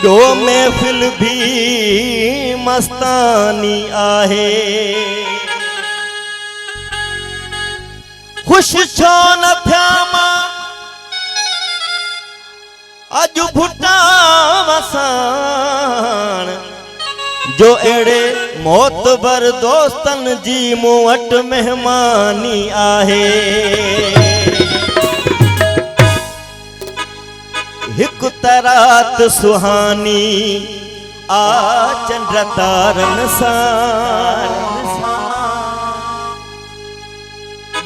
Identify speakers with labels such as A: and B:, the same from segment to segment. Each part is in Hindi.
A: जो महफिल भी मस्तानी आहे खुश छो न थिया मां अज भुटा वसाण जो एड़े मोतबर दोस्तन जी मूं वट मेहमानी आहे हिक तरात सुहानी आ चंद्र तारन सां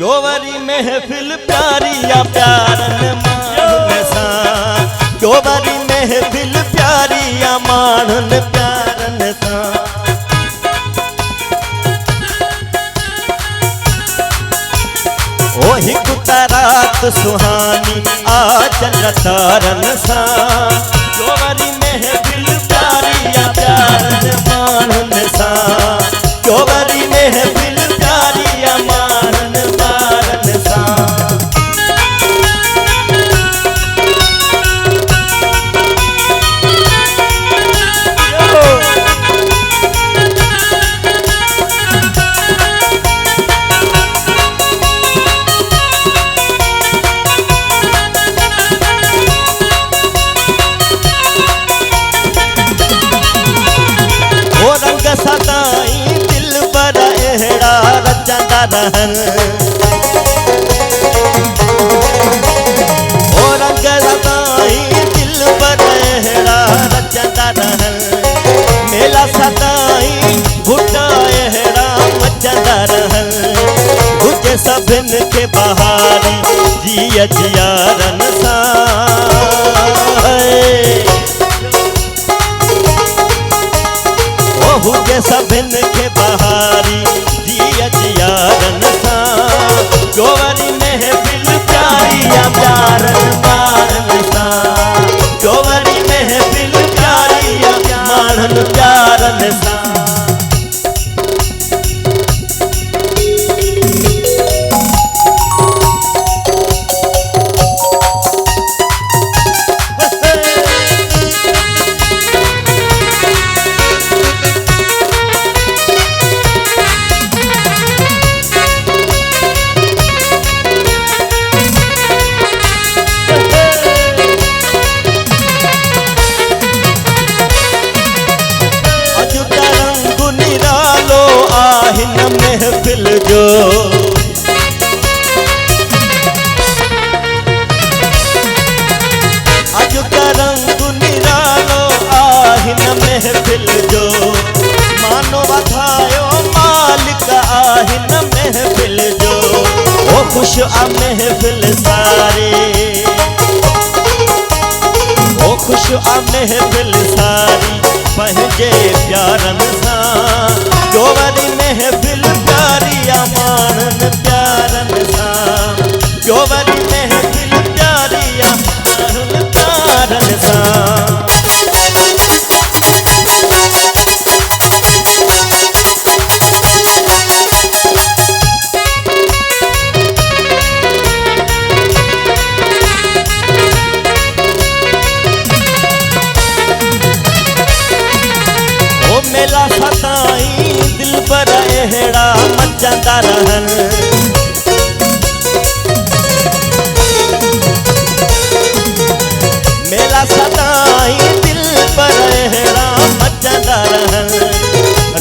A: गोवरी महफिल प्यारी या प्यारन माणन सां गोवरी महफिल प्यारी या माणन प्यारन सां ओ हिक तरात सुहानी आ चंद्र तारन सां गोवरी महफिल प्यारी या प्यारन माणन सां गोवरी महफिल प्यारी या माणन मारन सां सदाई दिल पर एड़ा रचंदा रहन ओ रंग सदाई दिल पर एड़ा रचंदा रहन मेला सदाई भुटा एड़ा मचंदा रहन तुझे सभिन के बहारी जिया जियारन सां हुजे सभिन के बहारी जिया जियारन सां गोवरी महफिल प्यारी या प्यारन मारन सां गोवरी महफिल प्यारी या मारन प्यारन सां महफिल जो अज का रंग निरालो आहिन महफिल जो मानो वधायो मालिक आहिन महफिल जो ओ खुश आ महफिल सारे ओ खुश आ महफिल सारी पंहिंजे प्यारन सां गोवरी महफिल प्यारी या माणन प्यारन सां गोवरी महफिल प्यारी या माणन प्यारन सां मेला सताई दिल पर एड़ा मचंदा रहन मेला सताई दिल पर एड़ा मचंदा रहन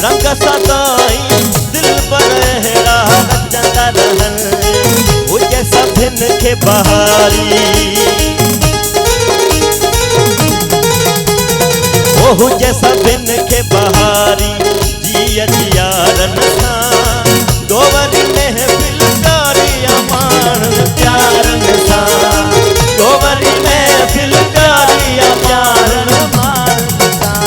A: रंग सताई दिल पर एड़ा मचंदा रहन हुजे सभिन के बहारी हुजे सभिन के बहारी जिया जियारन सां गोवरी महफिल प्यारी या माणन प्यारन सां गोवरी महफिल प्यारी या प्यारन मारन सां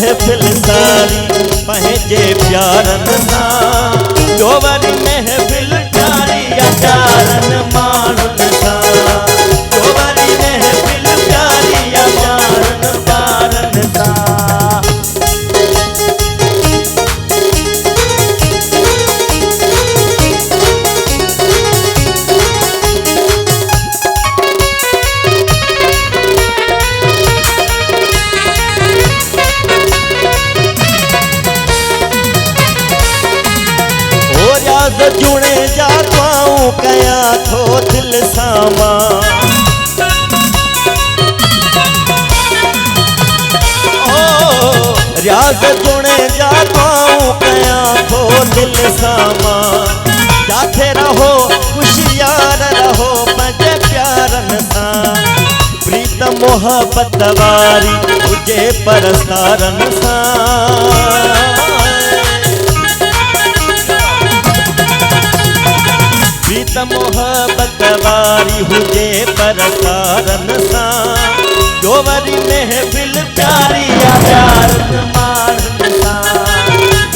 A: महफिल सारी पंहिंजे प्यारनि सां जोवरी महफिल प्यारी या प्यारनि माण्हुनि सां जोवरी महफिल प्यारी या प्यारनि प्यारनि सां जुणे जा दुआऊं कयां थो दिल सां मां रियाज़ जुणे जा दुआऊं कयां थो दिल सां मां जाथे रहो खुशियार रहो पंहिंजे प्यारनि सां प्रीत मोहब्बत वारी हुजे परस्तारनि सां प्रीत मोहब्बत वारी हुजे परस्तारनि सां जोवरी महफिल प्यारी या प्यारनि माण्हुनि सां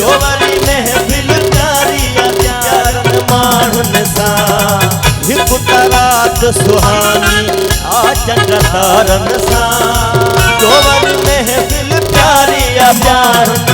A: जोवरी महफिल प्यारी या प्यारनि माण्हुनि सां हिकु रात सुहानी आ चंड तारनि सां जोवरी महफिल प्यारी या प्यारनि